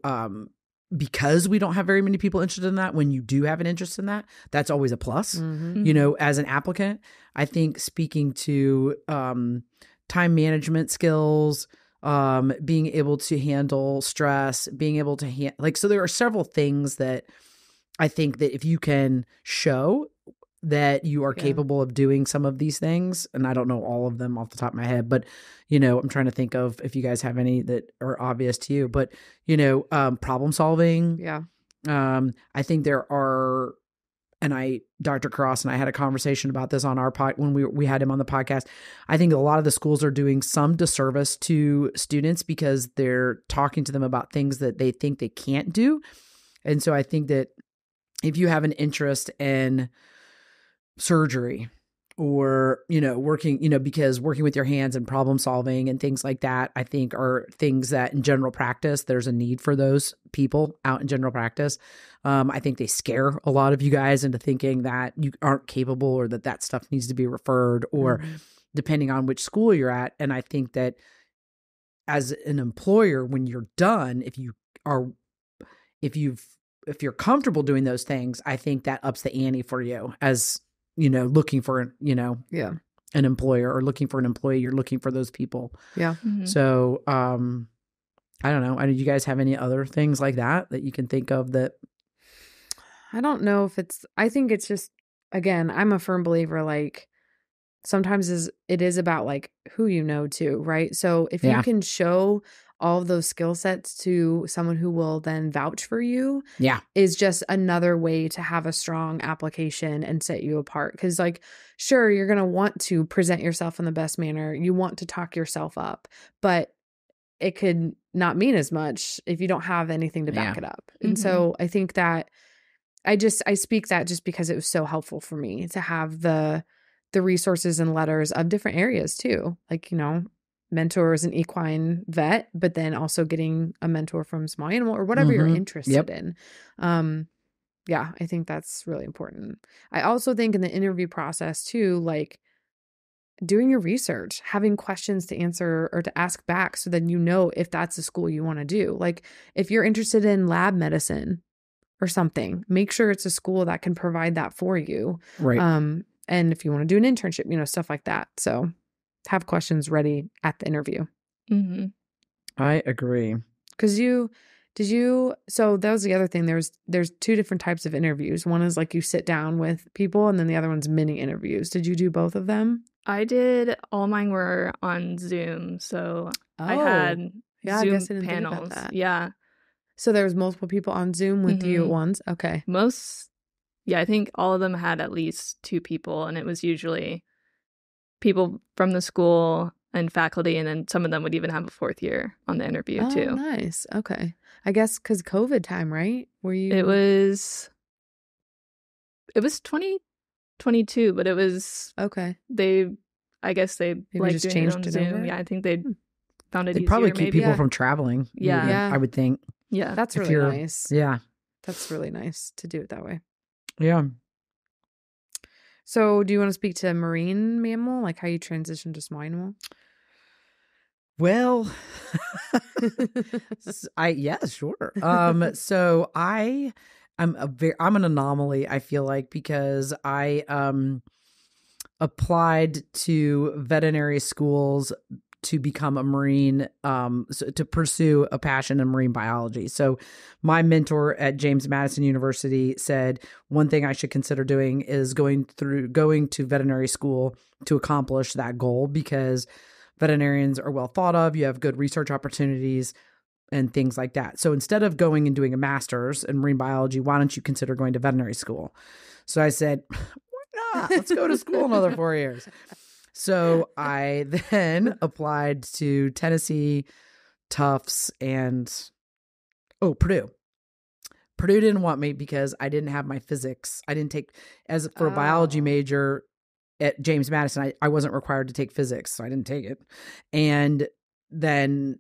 Speaker 1: because we don't have very many people interested in that, when you do have an interest in that, that's always a plus, as an applicant. I think speaking to time management skills, being able to handle stress, being able to so there are several things that I think that if you can show that you are capable of doing some of these things, and I don't know all of them off the top of my head, but, I'm trying to think of if you guys have any that are obvious to you, but, problem solving.
Speaker 2: Yeah.
Speaker 1: I think there are, and Dr. Cross and I had a conversation about this on our when we had him on the podcast. I think a lot of the schools are doing some disservice to students because they're talking to them about things that they think they can't do. And so I think that if you have an interest in surgery or, working, because working with your hands and problem solving and things like that, I think are things that in general practice, there's a need for those people out in general practice. I think they scare a lot of you guys into thinking that you aren't capable or that stuff needs to be referred, or depending on which school you're at. And I think that as an employer, when you're done, if you're comfortable doing those things, I think that ups the ante for you as, looking for, an employer, or looking for an employee, you're looking for those people.
Speaker 2: Yeah.
Speaker 1: So, I don't know. Do you guys have any other things like that you can think of that?
Speaker 2: I don't know if I think it's just, again, I'm a firm believer, like, sometimes it is about like who you know too, right? So if you can show all of those skill sets to someone who will then vouch for you, is just another way to have a strong application and set you apart. Because, like, sure, you're going to want to present yourself in the best manner. You want to talk yourself up, but it could not mean as much if you don't have anything to back it up. And so I think that I speak that just because it was so helpful for me to have the resources and letters of different areas too. Like, mentor as an equine vet, but then also getting a mentor from small animal or whatever you're interested in. Yeah, I think that's really important. I also think in the interview process too, like doing your research, having questions to answer or to ask back so then you know if that's the school you want to do. Like if you're interested in lab medicine or something, make sure it's a school that can provide that for you.
Speaker 1: Right.
Speaker 2: And if you want to do an internship, you know, stuff like that. So have questions ready at the interview.
Speaker 3: Mm-hmm.
Speaker 1: I agree.
Speaker 2: Because so that was the other thing. There's two different types of interviews. One is like you sit down with people and then the other one's mini interviews. Did you do both of them?
Speaker 3: I did. All mine were on Zoom. So I had Zoom
Speaker 2: I guess I didn't
Speaker 3: panels.
Speaker 2: think about that.
Speaker 3: Yeah.
Speaker 2: So there was multiple people on Zoom with you at once? Okay.
Speaker 3: I think all of them had at least 2 people, and it was usually people from the school and faculty, and then some of them would even have a 4th year on the interview too.
Speaker 2: Nice. Okay. I guess because COVID time, right? Were you?
Speaker 3: It was 2022, but it was
Speaker 2: okay.
Speaker 3: I guess they
Speaker 2: maybe just changed it
Speaker 3: Zoom.
Speaker 2: over.
Speaker 3: Yeah, I think they found it easier.
Speaker 1: They probably keep
Speaker 3: maybe.
Speaker 1: people from traveling.
Speaker 3: Yeah.
Speaker 1: I would think.
Speaker 3: Yeah,
Speaker 2: That's really nice.
Speaker 1: Yeah.
Speaker 2: That's really nice to do it that way.
Speaker 1: Yeah.
Speaker 2: So do you want to speak to marine mammal, like how you transition to small animal?
Speaker 1: Well, yeah, sure. So I'm an anomaly, I feel like, because I applied to veterinary schools to become a marine, to pursue a passion in marine biology. So my mentor at James Madison University said one thing I should consider doing is going to veterinary school to accomplish that goal, because veterinarians are well thought of. You have good research opportunities and things like that. So instead of going and doing a master's in marine biology, why don't you consider going to veterinary school? So I said, why not? Let's go to school another 4 years. So I then applied to Tennessee, Tufts, and Purdue. Purdue didn't want me because I didn't have my physics. I didn't take, as for a biology major at James Madison, I wasn't required to take physics, so I didn't take it. And then,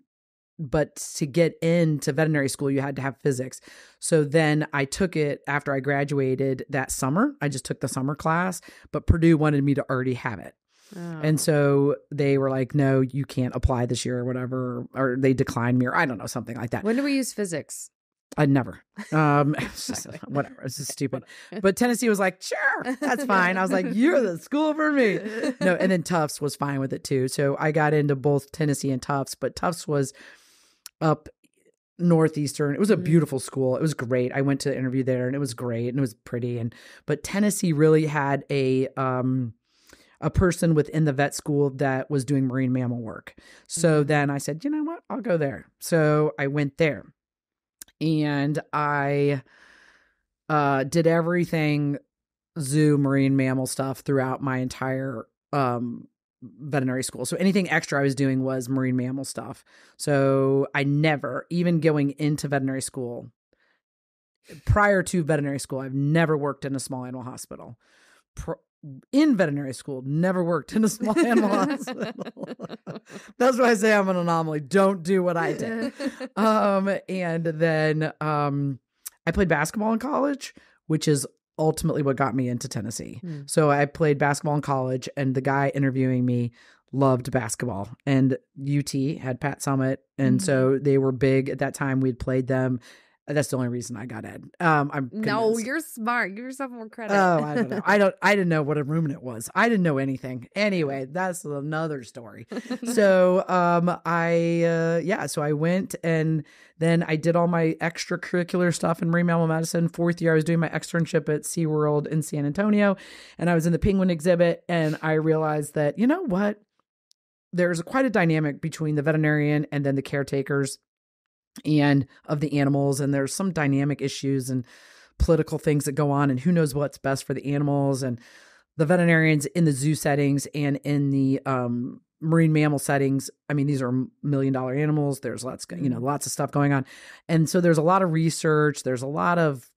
Speaker 1: but to get into veterinary school, you had to have physics. So then I took it after I graduated that summer. I just took the summer class, but Purdue wanted me to already have it. And so they were like, no, you can't apply this year or whatever, or they declined me, or I don't know, something like that.
Speaker 2: When do we use physics?
Speaker 1: I never. Whatever. It's just stupid. But Tennessee was like, sure, that's fine. I was like, you're the school for me. No, and then Tufts was fine with it too. So I got into both Tennessee and Tufts, but Tufts was up northeastern. It was a beautiful school. It was great. I went to interview there and it was great and it was pretty. But Tennessee really had a person within the vet school that was doing marine mammal work. So then I said, you know what? I'll go there. So I went there and I did everything zoo, marine mammal stuff throughout my entire veterinary school. So anything extra I was doing was marine mammal stuff. So I never, even going into veterinary school, prior to veterinary school, I've never worked in a small animal hospital. In veterinary school, never worked in a small animal hospital. That's why I say I'm an anomaly. Don't do what I did. And then I played basketball in college, which is ultimately what got me into Tennessee. So I played basketball in college, and the guy interviewing me loved basketball. And UT had Pat Summitt, and so they were big at that time. We'd played them. That's the only reason I got in.
Speaker 2: No, you're smart. Give yourself more credit.
Speaker 1: Oh, I don't know. I didn't know what a ruminant was. I didn't know anything. Anyway, that's another story. So, so I went, and then I did all my extracurricular stuff in marine mammal medicine. 4th year, I was doing my externship at SeaWorld in San Antonio, and I was in the penguin exhibit, and I realized that, you know what? There's quite a dynamic between the veterinarian and then the caretakers and of the animals, and there's some dynamic issues and political things that go on, and who knows what's best for the animals. And the veterinarians in the zoo settings and in the marine mammal settings, I mean, these are $1 million animals. There's lots of stuff going on, and so there's a lot of research. There's a lot of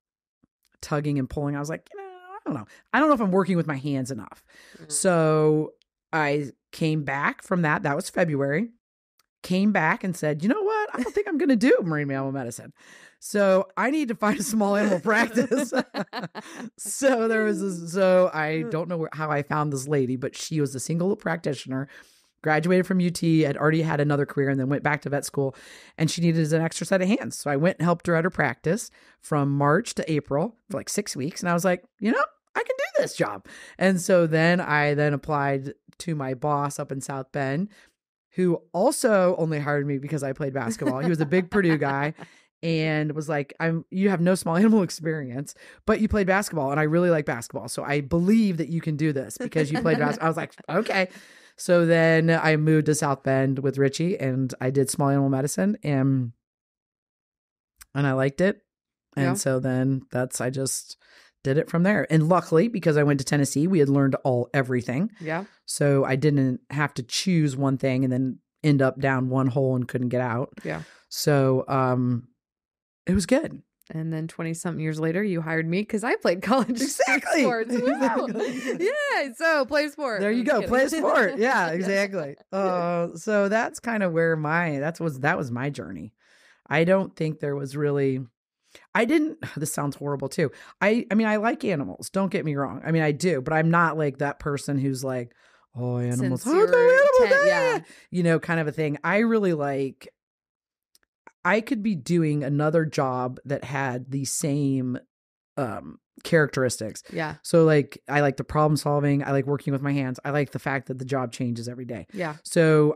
Speaker 1: tugging and pulling. I was like, I don't know if I'm working with my hands enough. So I came back from that. That was February. came back and said, you know what? I don't think I'm going to do marine mammal medicine. So I need to find a small animal practice. So there was this, so I don't know how I found this lady, but she was a single practitioner, graduated from UT, had already had another career, and then went back to vet school, and she needed an extra set of hands. So I went and helped her at her practice from March to April for like 6 weeks. And I was like, you know, I can do this job. And so then I applied to my boss up in South Bend, who also only hired me because I played basketball. He was a big Purdue guy. And was like, you have no small animal experience, but you played basketball and I really like basketball. So I believe that you can do this because you played basketball. I was like, okay. So then I moved to South Bend with Richie and I did small animal medicine and I liked it. And so then I just did it from there. And luckily, because I went to Tennessee, we had learned everything.
Speaker 2: Yeah.
Speaker 1: So I didn't have to choose one thing and then end up down one hole and couldn't get out.
Speaker 2: Yeah.
Speaker 1: So, it was good.
Speaker 2: And then 20-something years later, you hired me because I played college
Speaker 1: exactly.
Speaker 2: sports. Yeah, so play sport.
Speaker 1: There you go, play sport. Yeah, exactly. So that's kind of where that was my journey. I don't think there was really. This sounds horrible too. I mean, I like animals. Don't get me wrong. I mean, I do, but I'm not like that person who's like, oh, animals.
Speaker 2: Yeah,
Speaker 1: you know, kind of a thing. I really like. I could be doing another job that had the same characteristics.
Speaker 2: Yeah.
Speaker 1: So like, I like the problem solving. I like working with my hands. I like the fact that the job changes every day.
Speaker 2: Yeah.
Speaker 1: So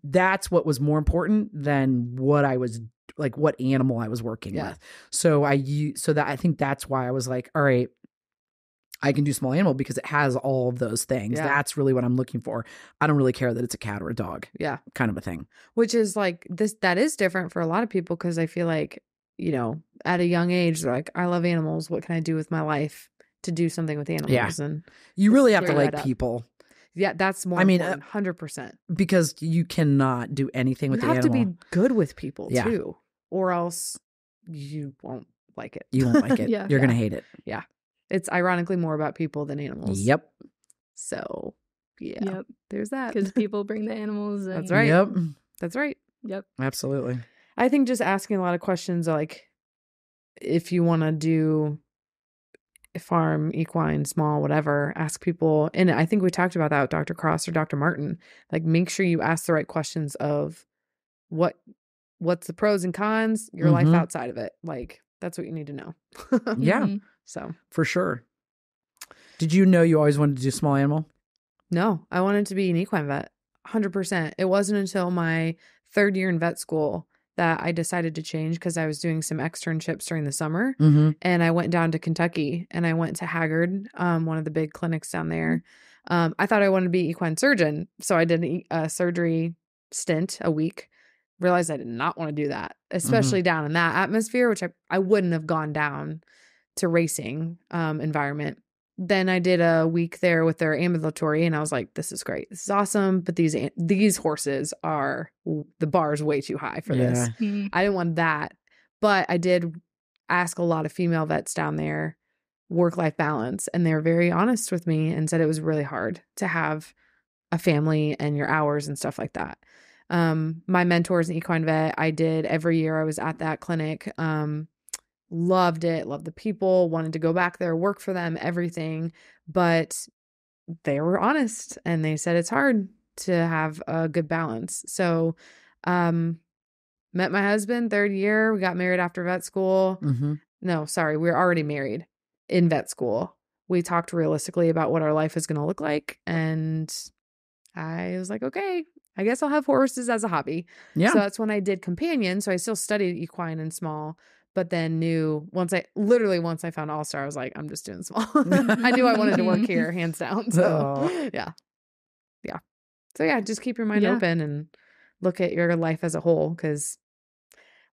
Speaker 1: that's what was more important than what I was like, what animal I was working with. So I think that's why I was like, all right, I can do small animal because it has all of those things.
Speaker 2: Yeah.
Speaker 1: That's really what I'm looking for. I don't really care that it's a cat or a dog.
Speaker 2: Yeah.
Speaker 1: Kind of a thing.
Speaker 2: Which is like that is different for a lot of people because I feel like, you know, at a young age, they're like, I love animals. What can I do with my life to do something with animals?
Speaker 1: Yeah.
Speaker 2: And
Speaker 1: you really have to like people.
Speaker 2: Yeah, that's more. 100%.
Speaker 1: Because you cannot do anything with the animal.
Speaker 2: You have to be good with people too, or else you won't like it.
Speaker 1: You won't like it. You're gonna hate it.
Speaker 2: Yeah. It's ironically more about people than animals.
Speaker 1: Yep.
Speaker 2: So, there's that.
Speaker 3: Because people bring the animals. And...
Speaker 2: That's right.
Speaker 1: Yep.
Speaker 2: That's right.
Speaker 3: Yep.
Speaker 1: Absolutely.
Speaker 2: I think just asking a lot of questions like if you want to do farm, equine, small, whatever, ask people. And I think we talked about that with Dr. Cross or Dr. Martin. Like make sure you ask the right questions of what's the pros and cons, your life outside of it. Like that's what you need to know.
Speaker 1: Yeah.
Speaker 2: So
Speaker 1: for sure. Did you know you always wanted to do small animal?
Speaker 2: No, I wanted to be an equine vet. 100%. It wasn't until my third year in vet school that I decided to change because I was doing some externships during the summer. And I went down to Kentucky and I went to Haggard, one of the big clinics down there. I thought I wanted to be equine surgeon. So I did a surgery stint a week. Realized I did not want to do that, especially down in that atmosphere, which I wouldn't have gone down to racing environment. Then I did a week there with their ambulatory and I was like, this is great. This is awesome. But these horses the bar is way too high for this. I didn't want that. But I did ask a lot of female vets down there, work-life balance. And they were very honest with me and said it was really hard to have a family and your hours and stuff like that. My mentor is an equine vet. I did every year I was at that clinic. Loved it, loved the people, wanted to go back there, work for them, everything. But they were honest and they said it's hard to have a good balance. So, met my husband third year. We got married after vet school. No, sorry. We were already married in vet school. We talked realistically about what our life is going to look like. And I was like, okay, I guess I'll have horses as a hobby. Yeah. So that's when I did companion. So I still studied equine and small. But then once I found All-Star, I was like, I'm just doing small. I knew I wanted to work here, hands down. So yeah. So yeah, just keep your mind open and look at your life as a whole because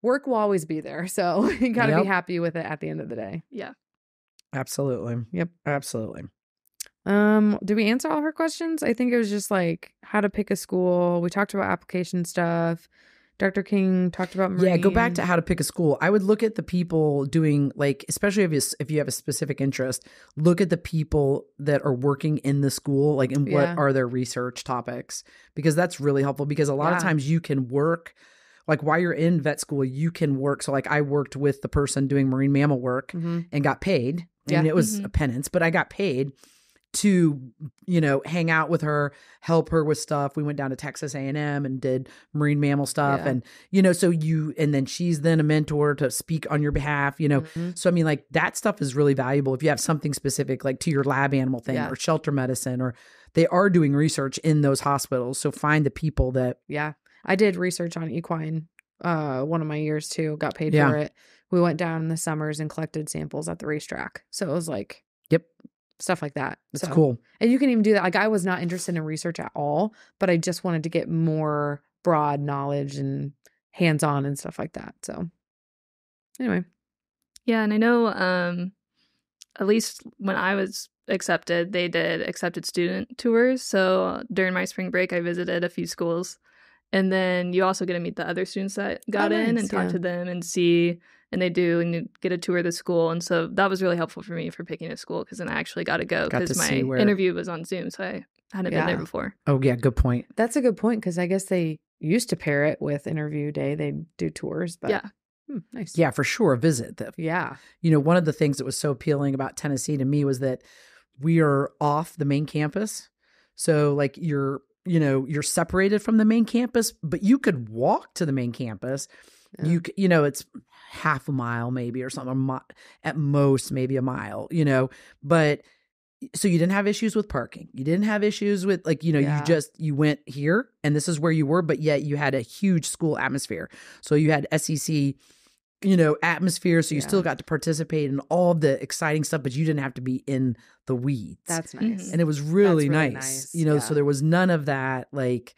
Speaker 2: work will always be there. So you got to be happy with it at the end of the day.
Speaker 3: Yeah.
Speaker 1: Absolutely. Yep. Absolutely.
Speaker 2: Did we answer all her questions? I think it was just like how to pick a school. We talked about application stuff. Dr. King talked about marine.
Speaker 1: Yeah, go back to how to pick a school. I would look at the people doing, like, especially if you have a specific interest, look at the people that are working in the school, like, and what are their research topics, because that's really helpful. Because a lot of times you can work, like, while you're in vet school, you can work. So, like, I worked with the person doing marine mammal work and got paid. And it was a penance, but I got paid to, hang out with her, help her with stuff. We went down to Texas A&M and did marine mammal stuff. And, and then she's then a mentor to speak on your behalf, So, I mean, like, that stuff is really valuable if you have something specific, like to your lab animal thing or shelter medicine, or they are doing research in those hospitals. So find the people that.
Speaker 2: Yeah. I did research on equine one of my years too, got paid for it. We went down in the summers and collected samples at the racetrack. So it was like.
Speaker 1: Yep.
Speaker 2: Stuff like that.
Speaker 1: That's cool.
Speaker 2: And you can even do that. Like, I was not interested in research at all, but I just wanted to get more broad knowledge and hands-on and stuff like that. So anyway.
Speaker 3: Yeah. And I know at least when I was accepted, they did accepted student tours. So during my spring break, I visited a few schools. And then you also get to meet the other students that got in and talk to them and see, and they do, and you get a tour of the school. And so that was really helpful for me for picking a school, because then I actually got to go, because my interview was on Zoom. So I hadn't been there before.
Speaker 1: Oh, yeah. Good point.
Speaker 2: That's a good point, because I guess they used to pair it with interview day. They do tours, but nice.
Speaker 1: Yeah, for sure. Visit them.
Speaker 2: Yeah.
Speaker 1: One of the things that was so appealing about Tennessee to me was that we are off the main campus. So, like, you're separated from the main campus, but you could walk to the main campus. Yeah. It's half a mile maybe or something, at most maybe a mile, but so you didn't have issues with parking. You didn't have issues with, like, you went here and this is where you were, but yet you had a huge school atmosphere. So you had SEC, atmosphere. So you still got to participate in all of the exciting stuff, but you didn't have to be in the weeds.
Speaker 2: That's nice.
Speaker 1: And it was really nice. So there was none of that, like,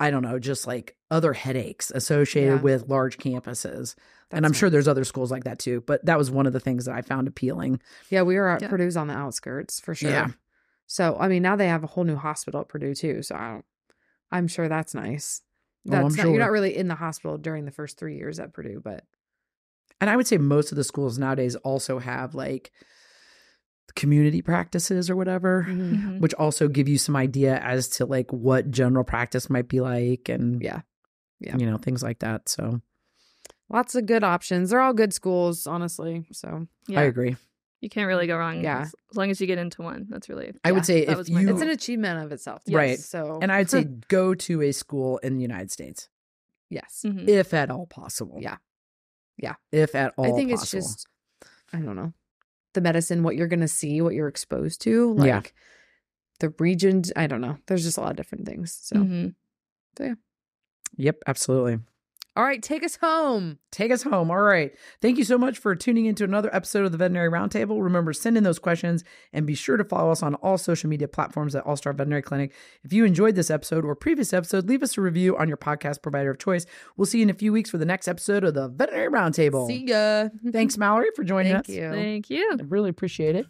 Speaker 1: I don't know, just like other headaches associated with large campuses. And I'm sure there's other schools like that too, but that was one of the things that I found appealing.
Speaker 2: Yeah, we were at Purdue's on the outskirts for sure. Yeah. So, I mean, now they have a whole new hospital at Purdue too. So I'm sure that's nice. That's
Speaker 1: sure.
Speaker 2: You're not really in the hospital during the first 3 years at Purdue, but.
Speaker 1: And I would say most of the schools nowadays also have, like, community practices or whatever, which also give you some idea as to, like, what general practice might be like, and things like that. So
Speaker 2: lots of good options. They're all good schools, honestly. So
Speaker 1: I agree.
Speaker 3: You can't really go wrong.
Speaker 2: Yeah.
Speaker 3: As long as you get into one, that's really.
Speaker 1: I would say
Speaker 2: it's an achievement of itself.
Speaker 1: Yes, right.
Speaker 2: So,
Speaker 1: and I'd say go to a school in the United States.
Speaker 2: Yes.
Speaker 1: If at all possible.
Speaker 2: Yeah. Yeah.
Speaker 1: If at all possible.
Speaker 2: I think it's just, I don't know, the medicine, what you're going to see, what you're exposed to, like the regions. I don't know. There's just a lot of different things. So, so yeah.
Speaker 1: Yep, absolutely.
Speaker 2: All right, take us home.
Speaker 1: Take us home. All right. Thank you so much for tuning into another episode of the Veterinary Roundtable. Remember, send in those questions and be sure to follow us on all social media platforms at All Star Veterinary Clinic. If you enjoyed this episode or previous episode, leave us a review on your podcast provider of choice. We'll see you in a few weeks for the next episode of the Veterinary Roundtable.
Speaker 2: See ya.
Speaker 1: Thanks, Mallory, for joining us.
Speaker 3: Thank you.
Speaker 1: I really appreciate it.